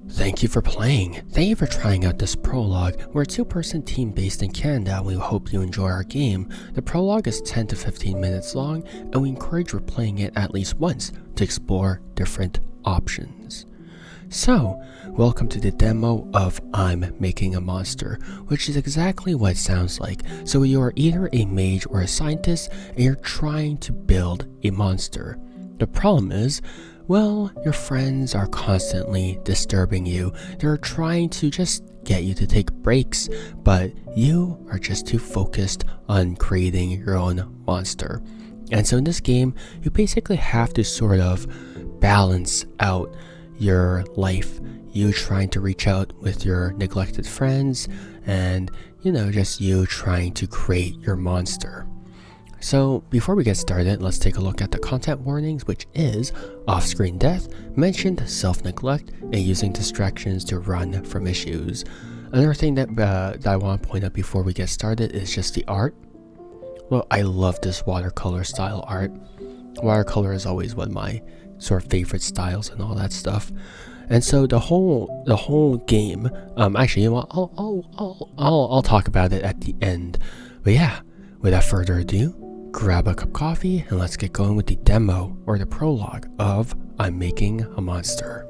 Thank you for playing. Thank you for trying out this prologue. We're a two-person team based in Canada and we hope you enjoy our game. The prologue is 10 to 15 minutes long and we encourage replaying it at least once to explore different options. So, welcome to the demo of I'm Making a Monster, which is exactly what it sounds like. So you are either a mage or a scientist and you're trying to build a monster. The problem is, well, your friends are constantly disturbing you. They're trying to just get you to take breaks, but you are just too focused on creating your own monster. And so in this game, you basically have to sort of balance out your life. You trying to reach out with your neglected friends and, just you trying to create your monster. So before we get started, let's take a look at the content warnings, which is off-screen death, mentioned self-neglect, and using distractions to run from issues. Another thing that I want to point out before we get started is just the art. Well, I love this watercolor style art. Watercolor is always one of my sort of favorite styles and all that stuff. And so the whole game, actually, I'll talk about it at the end. But yeah, without further ado, grab a cup of coffee and let's get going with the demo or the prologue of I'm Making a Monster.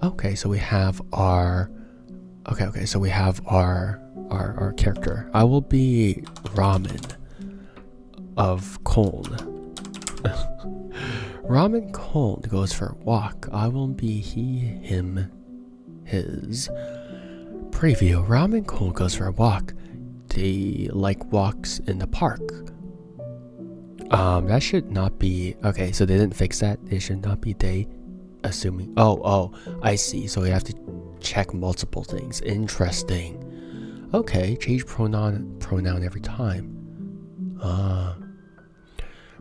Okay, so we have our our character. I will be Ramen of Cold. Ramen Cold goes for a walk. I will be he, him, his. Preview. Ramen Cold goes for a walk. They like walks in the park. That should not be okay. So they didn't fix that. It should not be they. Assuming. Oh, I see. So we have to check multiple things. Interesting. Okay, change pronoun every time.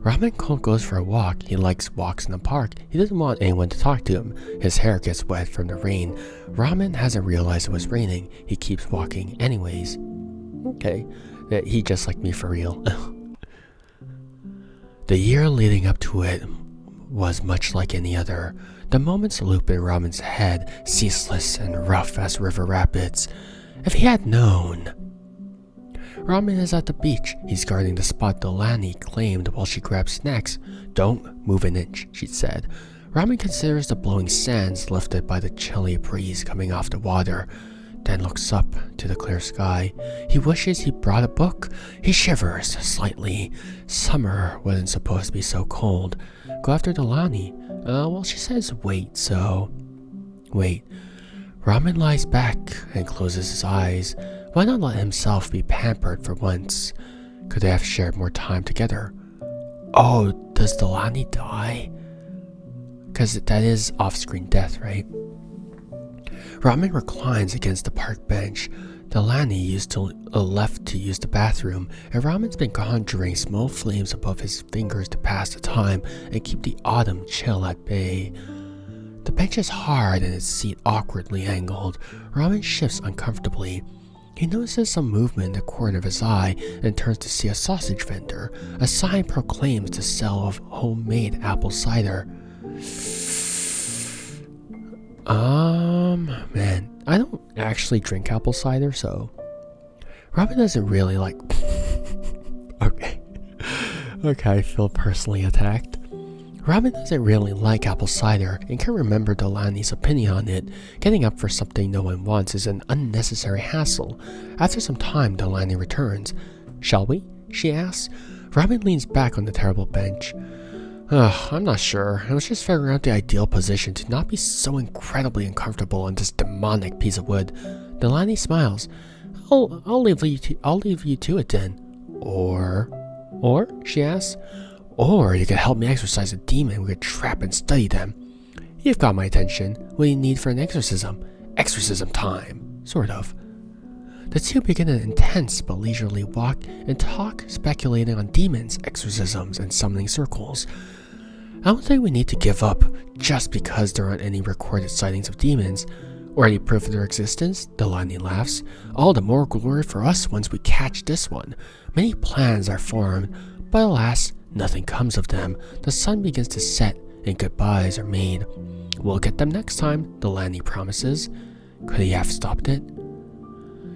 Ramen Cold goes for a walk. He likes walks in the park. He doesn't want anyone to talk to him. His hair gets wet from the rain. Ramen hasn't realized it was raining. He keeps walking anyways. Okay, he just like me for real. The year leading up to it was much like any other. The moments loop in Ramen's head, ceaseless and rough as river rapids. If he had known. Ramen is at the beach. He's guarding the spot Delaney claimed while she grabbed snacks. Don't move an inch, she said. Ramen considers the blowing sands lifted by the chilly breeze coming off the water, then looks up to the clear sky. He wishes he brought a book. He shivers slightly. Summer wasn't supposed to be so cold. Go after Delaney. Well, she says wait, so... Wait. Ramen lies back and closes his eyes. Why not let himself be pampered for once? Could they have shared more time together? Oh, does Delaney die? Because that is off-screen death, right? Ramen reclines against the park bench. Delaney left to use the bathroom, and Ramen's been conjuring small flames above his fingers to pass the time and keep the autumn chill at bay. The bench is hard and its seat awkwardly angled. Ramen shifts uncomfortably. He notices some movement in the corner of his eye and turns to see a sausage vendor. A sign proclaims the sale of homemade apple cider. Man, I don't actually drink apple cider, so Ramen doesn't really like. Okay, I feel personally attacked. Ramen doesn't really like apple cider and can't remember Delaney's opinion on it. Getting up for something no one wants is an unnecessary hassle. After some time, Delaney returns. Shall we? She asks. Ramen leans back on the terrible bench. I'm not sure. I was just figuring out the ideal position to not be so incredibly uncomfortable on this demonic piece of wood. Delaney smiles. I'll leave you to it then. Or? She asks. Or you could help me exorcise a demon. We could trap and study them. You've got my attention. What do you need for an exorcism? Exorcism time. Sort of. The two begin an intense but leisurely walk and talk, speculating on demons, exorcisms, and summoning circles. I don't think we need to give up just because there aren't any recorded sightings of demons, or any proof of their existence, Delaney laughs. All the more glory for us once we catch this one. Many plans are formed, but alas, nothing comes of them. The sun begins to set and goodbyes are made. We'll get them next time, Delaney promises. Could he have stopped it?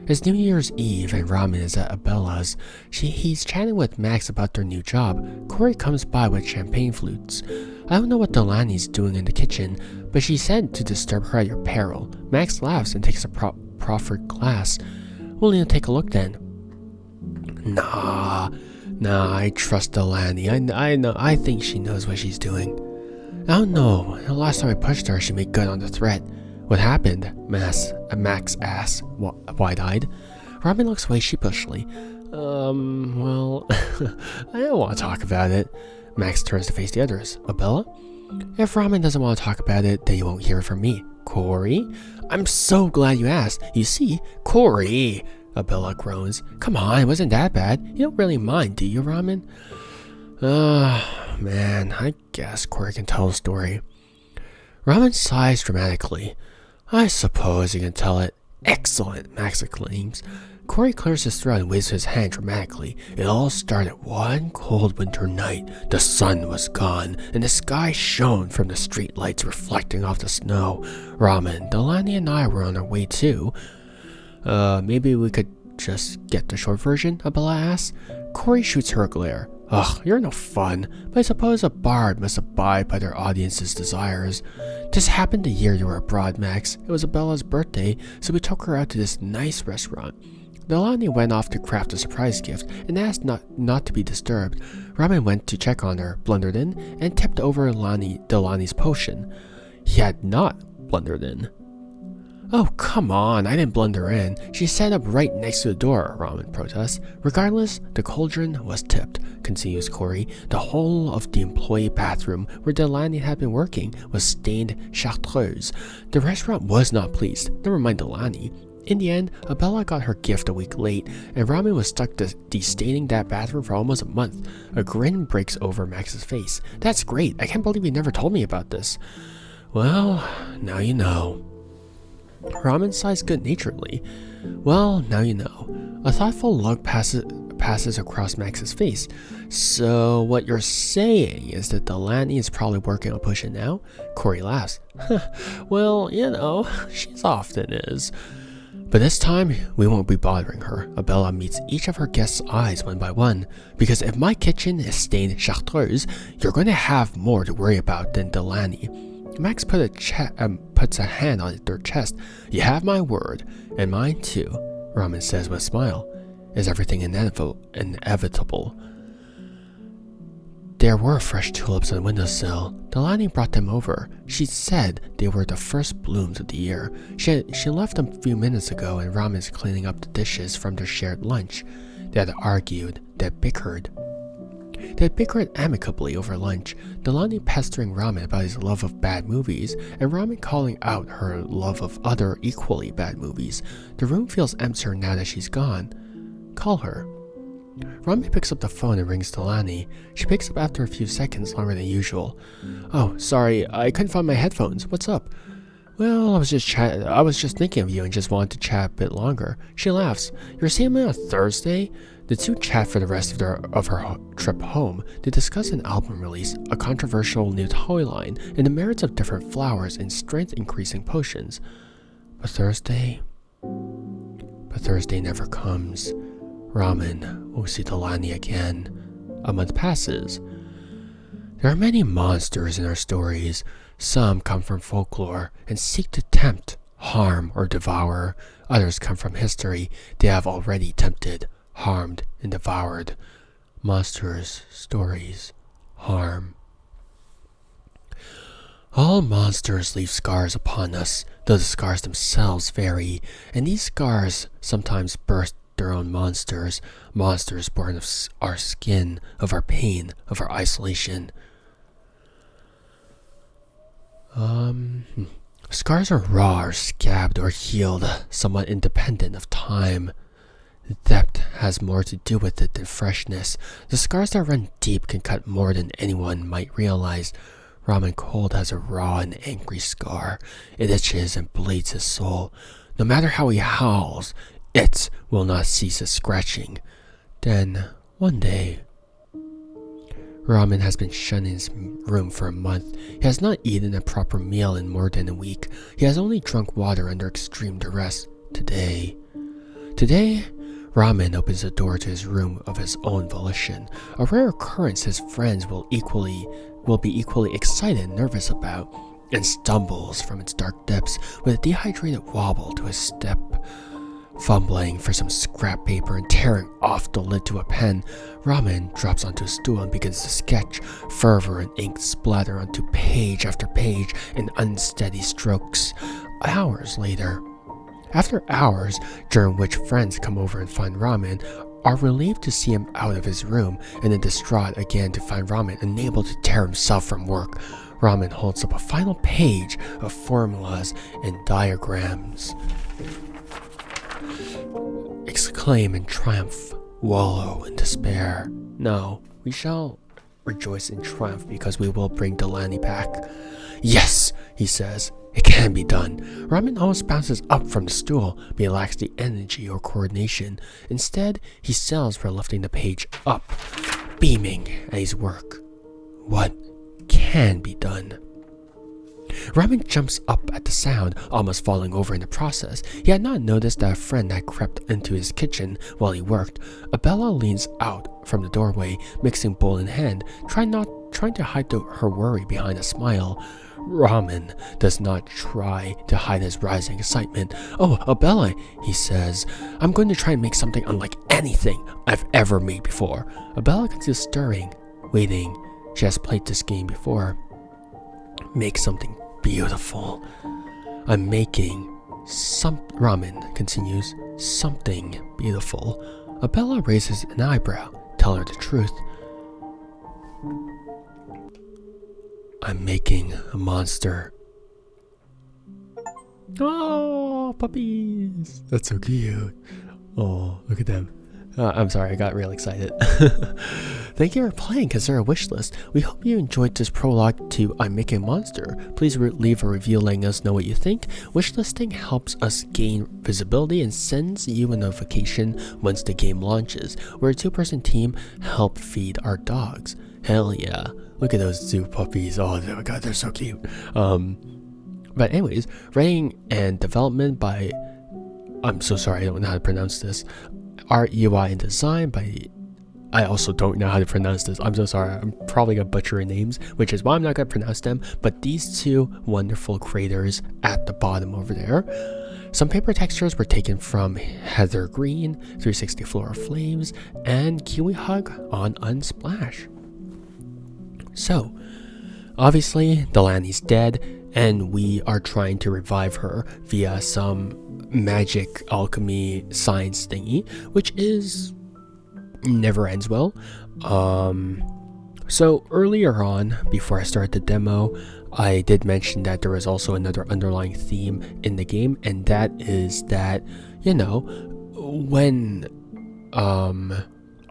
It's New Year's Eve and Ramen is at Abella's. He's chatting with Max about their new job. Corey comes by with champagne flutes. I don't know what Delaney's doing in the kitchen, but she said to disturb her at your peril. Max laughs and takes a proffered glass. We'll need to take a look then. Nah, I trust Delaney. I think she knows what she's doing. I don't know. The last time I pushed her, she made good on the threat. What happened? Max asks, wide-eyed. Robin looks away sheepishly. Well, I don't want to talk about it. Max turns to face the others. Abella? If Robin doesn't want to talk about it, then you won't hear it from me. Corey? I'm so glad you asked. You see, Corey, Abella groans. Come on, it wasn't that bad. You don't really mind, do you, Ramen? Man, I guess Corey can tell a story. Ramen sighs dramatically. I suppose you can tell it. Excellent, Max exclaims. Corey clears his throat and waves his hand dramatically. It all started one cold winter night. The sun was gone, and the sky shone from the street lights reflecting off the snow. Ramen, Delaney, and I were on our way too. Maybe we could just get the short version, Abella asks. Corey shoots her a glare. Ugh, you're no fun, but I suppose a bard must abide by their audience's desires. This happened the year you were abroad, Max. It was Abella's birthday, so we took her out to this nice restaurant. Delaney went off to craft a surprise gift and asked not to be disturbed. Ramen went to check on her, blundered in, and tipped over Delaney's potion. He had not blundered in. Oh, come on, I didn't blunder in. She sat up right next to the door, Ramen protests. Regardless, the cauldron was tipped, continues Corey. The whole of the employee bathroom where Delaney had been working was stained chartreuse. The restaurant was not pleased, never mind Delaney. In the end, Abella got her gift a week late, and Ramen was stuck destaining that bathroom for almost a month. A grin breaks over Max's face. That's great, I can't believe you never told me about this. Well, now you know. Ramen sighs good-naturedly. Well, now you know. A thoughtful look passes across Max's face. So what you're saying is that Delaney is probably working on pushing now? Corey laughs. Well, you know, she often is. But this time, we won't be bothering her. Abella meets each of her guests' eyes one by one. Because if my kitchen is stained chartreuse, you're going to have more to worry about than Delaney. Max puts a hand on their chest. You have my word, and mine too, Ramen says with a smile. Is everything inevitable? There were fresh tulips on the windowsill. Delaney brought them over. She said they were the first blooms of the year. She left them a few minutes ago, and Ramen's cleaning up the dishes from their shared lunch. They had argued, they had bickered amicably over lunch, Delaney pestering Ramen about his love of bad movies, and Ramen calling out her love of other equally bad movies. The room feels emptier now that she's gone. Call her. Ramen picks up the phone and rings Delaney. She picks up after a few seconds, longer than usual. Oh, sorry, I couldn't find my headphones. What's up? Well, I was just thinking of you and just wanted to chat a bit longer. She laughs. You're seeing me on Thursday? The two chat for the rest of her trip home. They discuss an album release, a controversial new toy line, and the merits of different flowers and strength-increasing potions. But Thursday never comes. Ramen will see Delaney again. A month passes. There are many monsters in our stories. Some come from folklore and seek to tempt, harm, or devour. Others come from history. They have already tempted, harmed, and devoured. Monsters, stories, harm. All monsters leave scars upon us, though the scars themselves vary, and these scars sometimes birth their own monsters born of our skin, of our pain, of our isolation. Scars are raw or scabbed or healed, somewhat independent of time. Depth has more to do with it than freshness. The scars that run deep can cut more than anyone might realize. Ramen Cold has a raw and angry scar. It itches and bleeds his soul. No matter how he howls, it will not cease its scratching. Then, one day, Ramen has been shut in his room for a month. He has not eaten a proper meal in more than a week. He has only drunk water under extreme duress. Today, Ramen opens the door to his room of his own volition, a rare occurrence his friends will be equally excited and nervous about, and stumbles from its dark depths with a dehydrated wobble to his step. Fumbling for some scrap paper and tearing off the lid to a pen, Ramen drops onto a stool and begins to sketch. Fervor and ink splatter onto page after page in unsteady strokes. After hours, during which friends come over and find Ramen, are relieved to see him out of his room, and then distraught again to find Ramen unable to tear himself from work. Ramen holds up a final page of formulas and diagrams. Exclaim in triumph, wallow in despair. No, we shall rejoice in triumph because we will bring Delaney back. Yes, he says, it can be done. Ramen almost bounces up from the stool, but he lacks the energy or coordination. Instead, he sells for lifting the page up, beaming at his work. What can be done? Ramen jumps up at the sound, almost falling over in the process. He had not noticed that a friend had crept into his kitchen while he worked. Abella leans out from the doorway, mixing bowl in hand, trying to hide her worry behind a smile. Ramen does not try to hide his rising excitement. Oh, Abella, he says, I'm going to try and make something unlike anything I've ever made before. Abella continues stirring, waiting. She has played this game before. Make something beautiful. I'm making Ramen continues, something beautiful. Abella raises an eyebrow. Tell her the truth. I'm making a monster. Oh, puppies. That's so cute. Oh, look at them. I'm sorry, I got real excited. Thank you for playing Consider a Wishlist. We hope you enjoyed this prologue to I'm Making a Monster. Please leave a review letting us know what you think. Wishlisting helps us gain visibility and sends you a notification once the game launches. We're a 2-person team, help feed our dogs. Hell yeah. Look at those zoo puppies. Oh my god, they're so cute. But anyways, writing and development by, I'm so sorry, I don't know how to pronounce this. Art, UI, and design by, I also don't know how to pronounce this. I'm so sorry. I'm probably going to butcher names, which is why I'm not going to pronounce them. But these two wonderful creators at the bottom over there. Some paper textures were taken from Heather Green, 360 Floral Flames, and Kiwi Hug on Unsplash. So, obviously, Delaney's dead, and we are trying to revive her via some magic alchemy science thingy, which never ends well. So earlier on, before I started the demo, I did mention that there was also another underlying theme in the game, and that is that, you know, when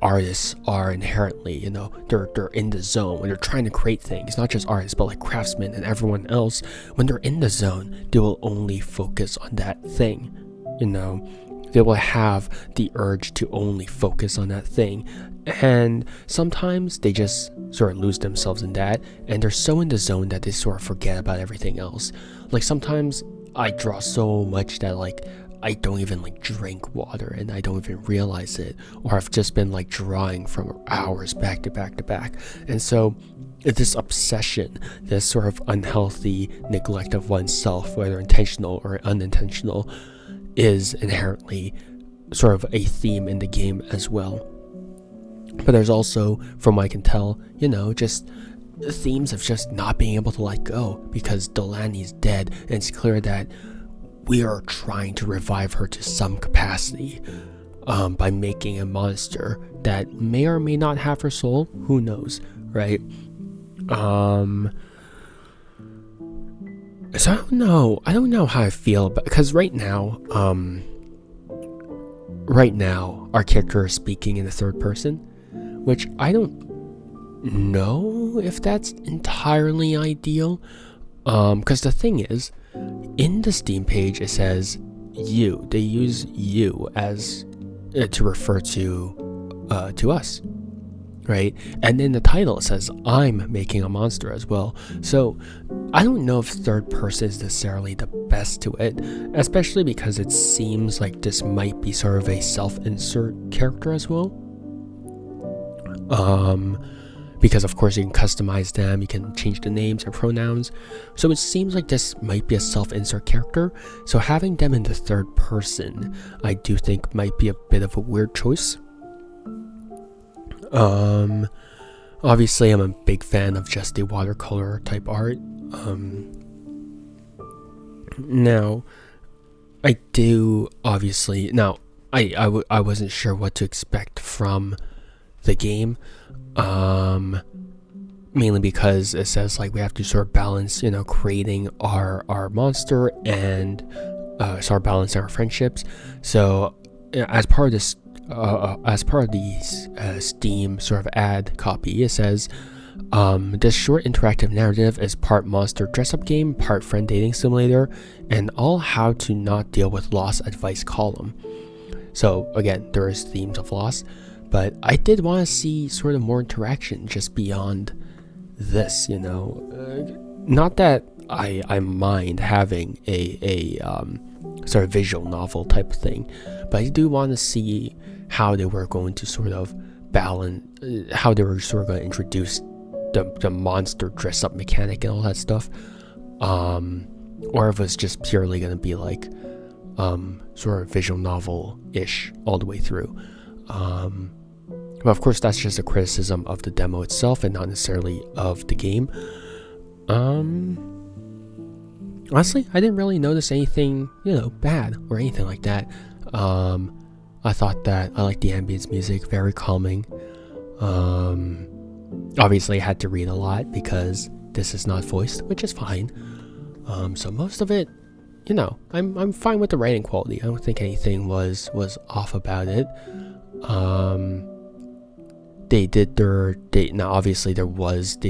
artists are inherently, you know, they're in the zone when they're trying to create things, not just artists but like craftsmen and everyone else. When they're in the zone, they will only focus on that thing, you know. They will have the urge to only focus on that thing, and sometimes they just sort of lose themselves in that, and they're so in the zone that they sort of forget about everything else. Like sometimes I draw so much that like I don't even like drink water and I don't even realize it, or I've just been like drawing from hours back to back to back. And so this obsession, this sort of unhealthy neglect of oneself, whether intentional or unintentional, is inherently sort of a theme in the game as well. But there's also, from what I can tell, you know, just themes of just not being able to let go because Delaney's dead, and it's clear that we are trying to revive her to some capacity by making a monster that may or may not have her soul. Who knows, right? So I don't know how I feel, because right now our character is speaking in the third person, which I don't know if that's entirely ideal. Because the thing is, in the Steam page it says you. They use you as to refer to us. right? And in the title it says I'm making a monster as well. So I don't know if third person is necessarily the best to it, especially because it seems like this might be sort of a self-insert character as well. Because of course you can customize them, you can change the names and pronouns. So it seems like this might be a self-insert character. So having them in the third person, I do think might be a bit of a weird choice. Obviously I'm a big fan of just the watercolor type art. Now I do obviously, now I wasn't sure what to expect from the game, mainly because it says like we have to sort of balance, creating our monster and sort of balancing our friendships. So as part of this the Steam sort of ad copy, it says this short interactive narrative is part monster dress-up game, part friend dating simulator, and all how to not deal with loss advice column. So again, there is themes of loss, but I did want to see sort of more interaction just beyond this, not that I mind having a sort of visual novel type of thing, but I do want to see how they were going to sort of balance, how they were sort of going to introduce the monster dress up mechanic and all that stuff, or if it's just purely going to be like sort of visual novel-ish all the way through. But of course that's just a criticism of the demo itself and not necessarily of the game. Honestly, I didn't really notice anything, bad or anything like that. I thought that I liked the ambience music, very calming. Obviously I had to read a lot because this is not voiced, which is fine. So most of it, I'm fine with the writing quality. I don't think anything was off about it. They did now obviously they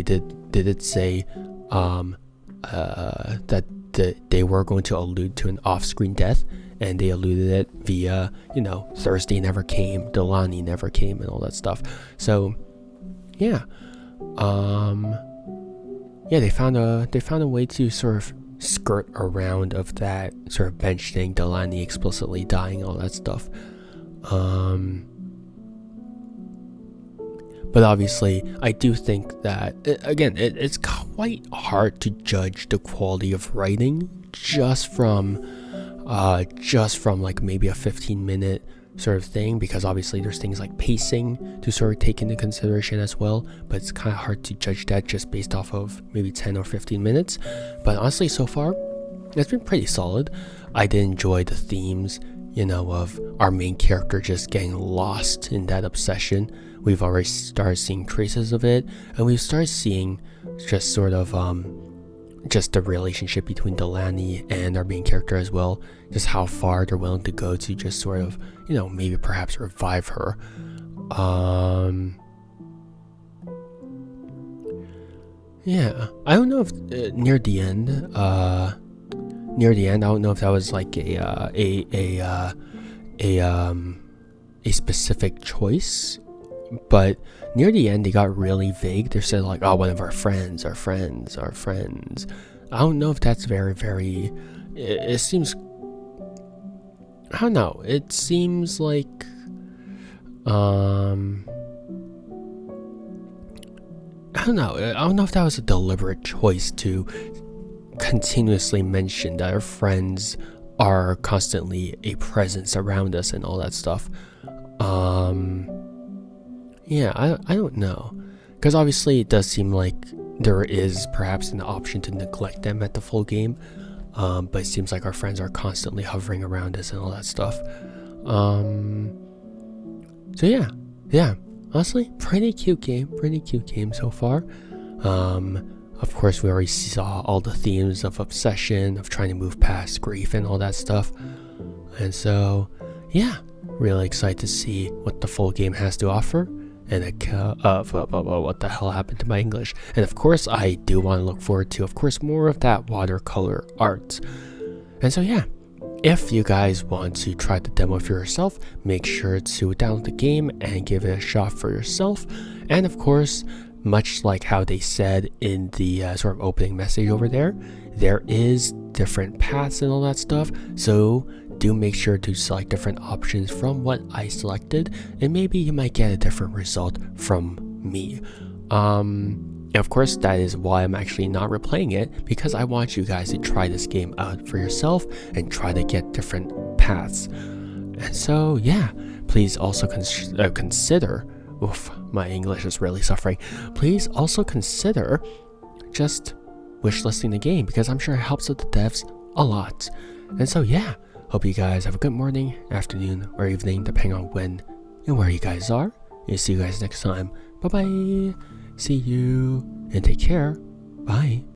did say that they were going to allude to an off-screen death, and they alluded it via Thursday never came, Delaney never came, and all that stuff. So yeah, they found a way to sort of skirt around of that sort of bench thing, Delaney explicitly dying, all that stuff. But obviously, I do think that, again, it's quite hard to judge the quality of writing just from like maybe a 15-minute sort of thing, because obviously there's things like pacing to sort of take into consideration as well, but it's kind of hard to judge that just based off of maybe 10 or 15 minutes. But honestly, so far, it's been pretty solid. I did enjoy the themes, of our main character just getting lost in that obsession. We've already started seeing traces of it, and we've started seeing just sort of just the relationship between Delaney and our main character as well, just how far they're willing to go to just sort of, maybe perhaps revive her. Yeah, I don't know if near the end, I don't know if that was like a specific choice. But near the end, they got really vague. They said like, "Oh, one of our friends." I don't know if that's very, very. It seems. I don't know. It seems like. I don't know. I don't know if that was a deliberate choice to continuously mention that our friends are constantly a presence around us and all that stuff. Yeah, I don't know, because obviously it does seem like there is perhaps an option to neglect them at the full game, but it seems like our friends are constantly hovering around us and all that stuff. So yeah, honestly, pretty cute game so far. Of course, we already saw all the themes of obsession, of trying to move past grief and all that stuff, and so yeah, really excited to see what the full game has to offer. And what the hell happened to my English? And of course, I do want to look forward to, of course, more of that watercolor art. And so yeah, If you guys want to try the demo for yourself, make sure to download the game and give it a shot for yourself. And of course, much like how they said in the sort of opening message over there is different paths and all that stuff. So do make sure to select different options from what I selected, and maybe you might get a different result from me. And of course, that is why I'm actually not replaying it, because I want you guys to try this game out for yourself and try to get different paths. And so, yeah, please also consider, oof, my English is really suffering. Please also consider just wishlisting the game, because I'm sure it helps with the devs a lot. And so, yeah, hope you guys have a good morning, afternoon, or evening, depending on when and where you guys are. And see you guys next time. Bye-bye. See you, and take care. Bye.